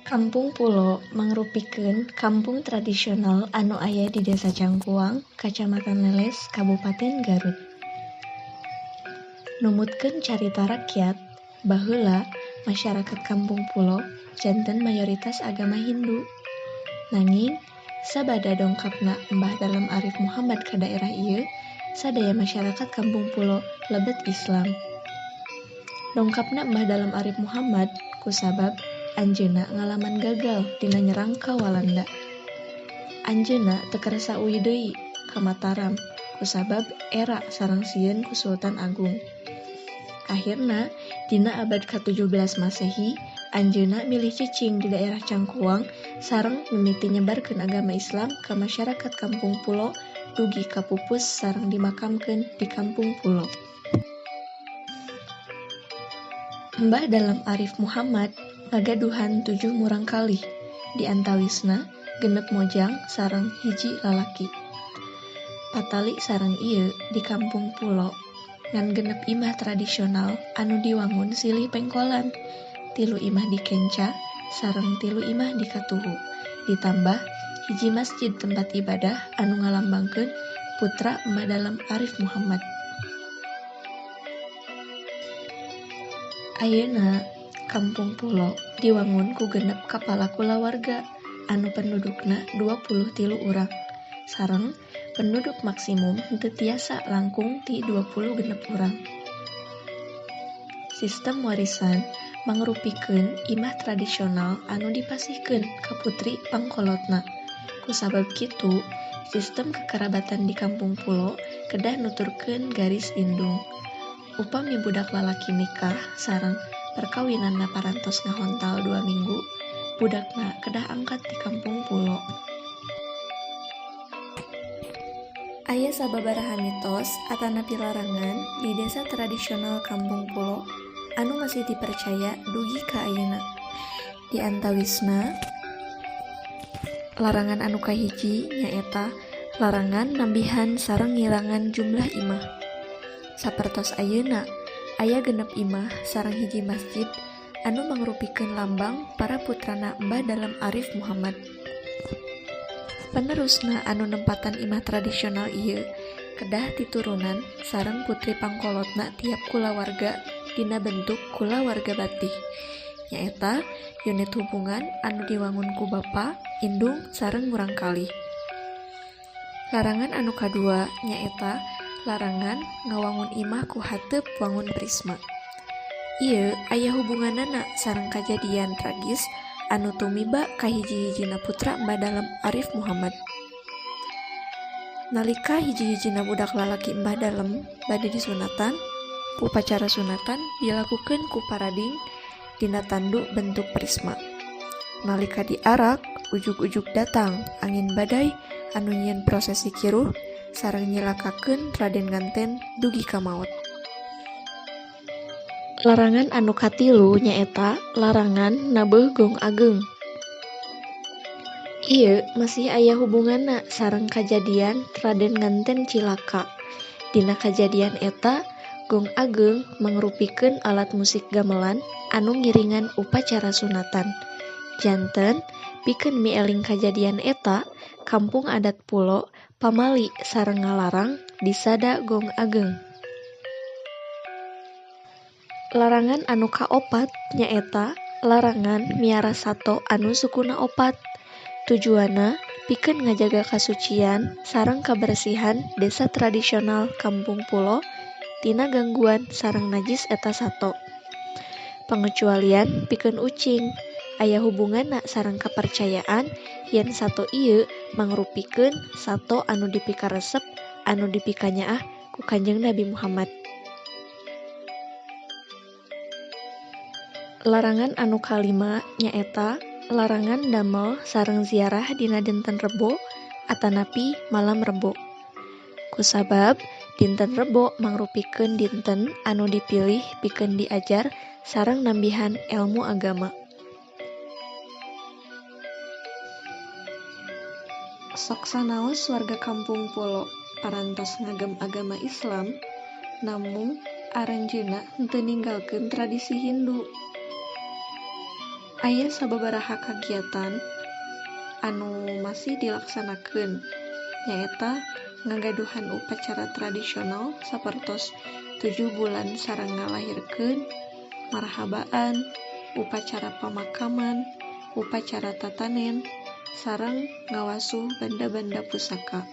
Kampung Pulo mangrupikeun kampung tradisional anu aya di Desa Cangkuang, Kacamatan Leles, Kabupaten Garut. Numutkeun carita rakyat, baheula masyarakat Kampung Pulo janten mayoritas agama Hindu. Nanging sabada dongkapna Mbah Dalem Arif Muhammad ka daerah ieu, sadaya masyarakat Kampung Pulo lebet Islam. Dongkapna Mbah Dalem Arif Muhammad kusabab anjeunna ngalaman gagal dina nyerang ka Walanda. Anjeunna teu karasa uwi deui ka Mataram kusabab era sareng sieun ku Sultan Agung. Akhirna dina abad ka-17 Masehi, anjeunna milih cicing di daerah Cangkuang sareng mimiti nyebarkeun agama Islam ka masyarakat Kampung Pulo dugi kapupus sareng dimakamkeun di Kampung Pulo. Mbah Dalem Arif Muhammad ngagaduhan 7 murang kalih, di antawisna genep mojang sareng hiji lalaki. Patali sareng ieu di Kampung Pulo ngan genep imah tradisional anu diwangun silih pengkolan, 3 imah di Kenca sareng 3 imah di Katuhu, ditambah hiji masjid tempat ibadah anu ngalambangkeun putra Mbah Dalem Arif Muhammad. Ayeuna Kampung Pulo diwangun ku genep kapala kulawarga anu pendudukna 23 urang, sareng penduduk maksimum teu tiasa langkung ti 20 genep urang. Sistem warisan mangrupikeun imah tradisional anu dipasihkeun ka putri pangkolotna. Kusabab kitu, sistem kekerabatan di Kampung Pulo kedah nuturkeun garis indung. Upami budak lalaki nikah sareng perkawinanna parantos ngahontal 2 minggu, budakna kedah angkat di Kampung Pulo. Aya sababaraha mitos atanapi larangan di desa tradisional Kampung Pulo anu masih dipercaya dugi ka ayeuna. Di antawisna larangan anu kahiji nyaeta larangan nambihan sareng ngilangan jumlah imah. Sapertos ayeuna aya genep imah sareng hiji masjid anu mangrupikeun lambang para putrana Mbah Dalem Arif Muhammad. Penerusna anu nempatan imah tradisional ieu kedah titurunan sareng putri pangkolotna tiap kulawarga dina bentuk kulawarga batih, nyaeta unit hubungan anu diwangun ku bapa, indung sareng murang kalih. Larangan anu kadua nyaeta larangan ngawangun imah ku hateup wangun prisma. Ieu aya hubunganana sareng kajadian tragis anu tumiba ka hiji-hijina putra Mbah Dalem Arif Muhammad. Nalika hiji-hijina budak lalaki Mbah Dalem bade disunatan, upacara sunatan dilakukeun ku parading dina tanduk bentuk prisma. Nalika diarak, ujug-ujug datang angin badai anu nyieun prosesi kiruh sareng nyilakakeun Raden Ganten dugi ka maot. Larangan anu katilu nyaeta larangan nabeuh Gong Ageng. Ieu masih aya hubunganna sareng kajadian Raden Ganten cilaka. Dina kajadian eta, Gong Ageng mangrupikeun alat musik gamelan anu ngiringan upacara sunatan. Janten pikeun mieling kajadian eta, kampung adat Pulo pamali sareng ngalarang disada Gong Ageng. Larangan anu kaopat nyaeta larangan miara sato anu sukuna opat. Tujuanna pikeun ngajaga kasucian sareng kabersihan desa tradisional Kampung Pulo tina gangguan sareng najis eta sato. Pangecualian pikeun ucing, aya hubunganna sareng kapercayaan yen sato ieu mangrupikeun sato anu dipikaresep anu dipikanyaah ku Kanjeng Nabi Muhammad. Larangan anu kalima nyaeta larangan damel sareng ziarah dina dinten Rebo atanapi malam Rebo. Kusabab dinten Rebo mangrupikeun dinten anu dipilih pikeun diajar sareng nambihan ilmu agama. Sok sanaos warga Kampung Pulo parantos ngagem agama Islam, namun aranjeunna henteu ninggalkeun tradisi Hindu. Aya sababaraha kagiatan anu masih dilaksanakeun, nyaeta ngagaduhan upacara tradisional sapertos 7 bulan sareng ngalahirkeun, marhabaan, upacara pamakaman, upacara tatanen, sareng ngawasuh banda-banda pusaka.